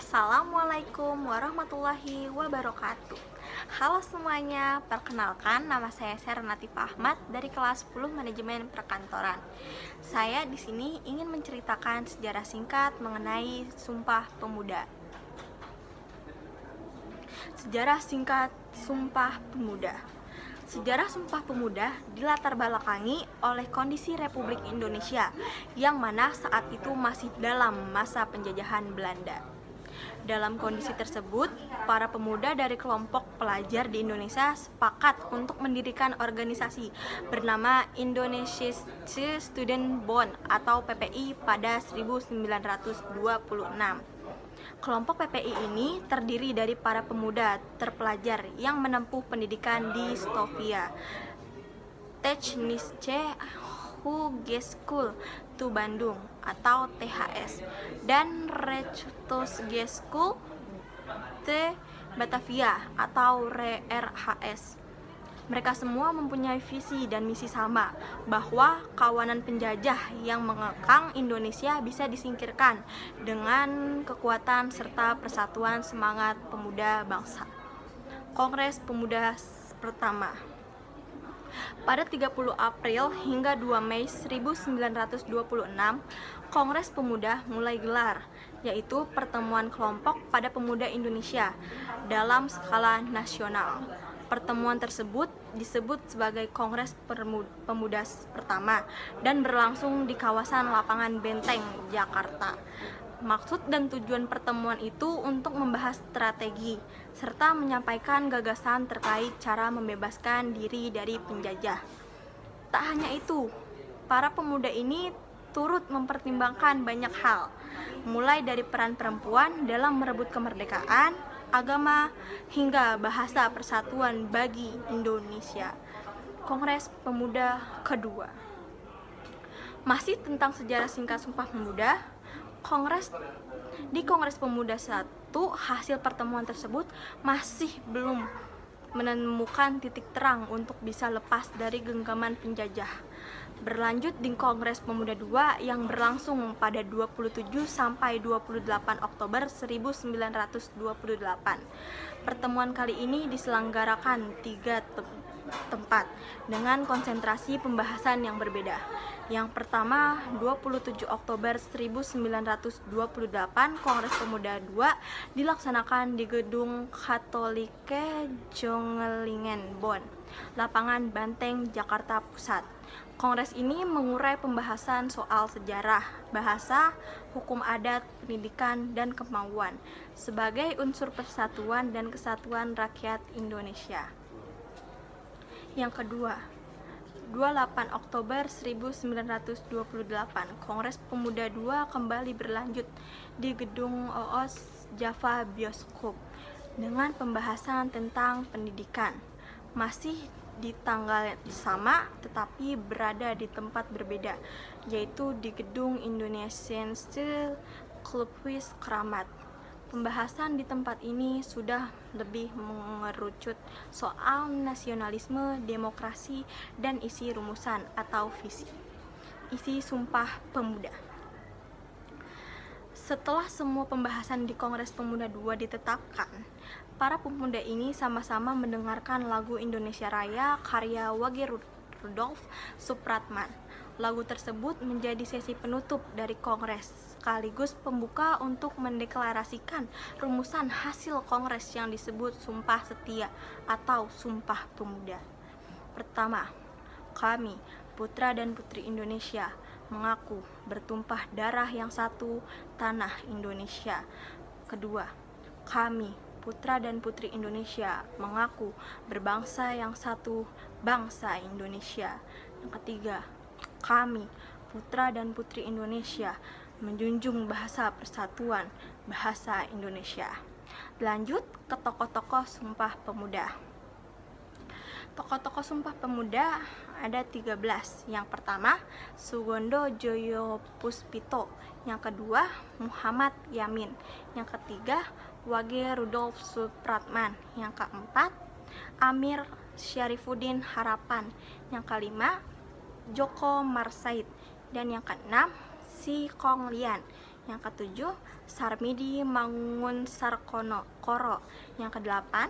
Assalamualaikum warahmatullahi wabarakatuh. Halo semuanya, perkenalkan nama saya Sernatif Ahmad dari kelas 10 Manajemen Perkantoran. Saya di sini ingin menceritakan sejarah singkat mengenai Sumpah Pemuda. Sejarah singkat Sumpah Pemuda. Sejarah Sumpah Pemuda dilatar belakangi oleh kondisi Republik Indonesia yang mana saat itu masih dalam masa penjajahan Belanda. Dalam kondisi tersebut, para pemuda dari kelompok pelajar di Indonesia sepakat untuk mendirikan organisasi bernama Indonesia Student Bond atau PPI pada 1926. Kelompok PPI ini terdiri dari para pemuda terpelajar yang menempuh pendidikan di Stovia Technische Hogeschool tu Bandung atau THS dan Rechtshogeschool te Batavia atau RHS. Mereka semua mempunyai visi dan misi sama, bahwa kawanan penjajah yang mengekang Indonesia bisa disingkirkan dengan kekuatan serta persatuan semangat pemuda bangsa. Kongres Pemuda pertama. Pada 30 April hingga 2 Mei 1926, Kongres Pemuda mulai gelar, yaitu pertemuan kelompok pada pemuda Indonesia dalam skala nasional. Pertemuan tersebut disebut sebagai Kongres Pemuda pertama dan berlangsung di kawasan Lapangan Benteng, Jakarta. Maksud dan tujuan pertemuan itu untuk membahas strategi serta menyampaikan gagasan terkait cara membebaskan diri dari penjajah. Tak hanya itu, para pemuda ini turut mempertimbangkan banyak hal, mulai dari peran perempuan dalam merebut kemerdekaan, agama, hingga bahasa persatuan bagi Indonesia. Kongres Pemuda kedua. Masih tentang sejarah singkat Sumpah Pemuda, di Kongres Pemuda 1, hasil pertemuan tersebut masih belum menemukan titik terang untuk bisa lepas dari genggaman penjajah. Berlanjut di Kongres Pemuda 2 yang berlangsung pada 27 sampai 28 Oktober 1928. Pertemuan kali ini diselenggarakan 3 tempat dengan konsentrasi pembahasan yang berbeda. Yang pertama, 27 Oktober 1928, Kongres Pemuda 2 dilaksanakan di Gedung Katholike Jongelingen Bonn, Lapangan Banteng, Jakarta Pusat. Kongres ini mengurai pembahasan soal sejarah, bahasa, hukum adat, pendidikan, dan kemauan sebagai unsur persatuan dan kesatuan rakyat Indonesia. Yang kedua, 28 Oktober 1928, Kongres Pemuda 2 kembali berlanjut di Gedung OOS Java Bioskop dengan pembahasan tentang pendidikan. Masih di tanggal sama tetapi berada di tempat berbeda, yaitu di Gedung Indonesian Clubhuis Kramat. Pembahasan di tempat ini sudah lebih mengerucut soal nasionalisme, demokrasi, dan isi rumusan atau visi. Isi Sumpah Pemuda. Setelah semua pembahasan di Kongres Pemuda 2 ditetapkan, para pemuda ini sama-sama mendengarkan lagu Indonesia Raya karya Wage Rudolf Supratman. Lagu tersebut menjadi sesi penutup dari Kongres, sekaligus pembuka untuk mendeklarasikan rumusan hasil Kongres yang disebut Sumpah Setia atau Sumpah Pemuda. Pertama, kami, putra dan putri Indonesia, mengaku bertumpah darah yang satu, tanah Indonesia. Kedua, kami, putra dan putri Indonesia, mengaku berbangsa yang satu, bangsa Indonesia. Yang ketiga, kami, putra dan putri Indonesia, menjunjung bahasa persatuan, bahasa Indonesia. Lanjut ke tokoh-tokoh Sumpah Pemuda. Tokoh-tokoh Sumpah Pemuda ada 13. Yang pertama, Sugondo Joyo Puspito. Yang kedua, Muhammad Yamin. Yang ketiga, Wage Rudolf Supratman. Yang keempat, Amir Syarifuddin Harapan. Yang kelima, Joko Marsaid. Dan yang keenam, Si Kong Lian. Yang ketujuh, Sarmidi Mangunsarkoro. Yang kedelapan,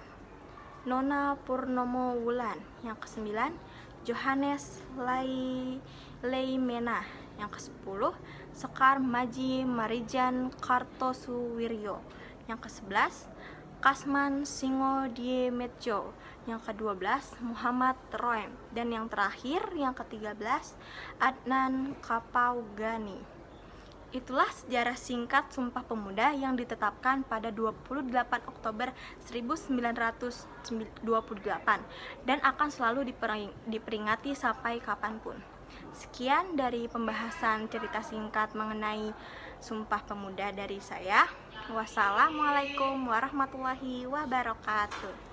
Nona Purnomo Wulan. Yang kesembilan, Johannes Leimena. Yang kesepuluh, Sekar Maji Marijan Kartosuwiryo. Yang kesebelas, Kasman Singodiemetjo. Yang ke-12, Muhammad Roem. Dan yang terakhir, yang ke-13, Adnan Kapaugani. Itulah sejarah singkat Sumpah Pemuda yang ditetapkan pada 28 Oktober 1928 dan akan selalu diperingati sampai kapanpun. Sekian dari pembahasan cerita singkat mengenai Sumpah Pemuda dari saya. Wassalamualaikum warahmatullahi wabarakatuh.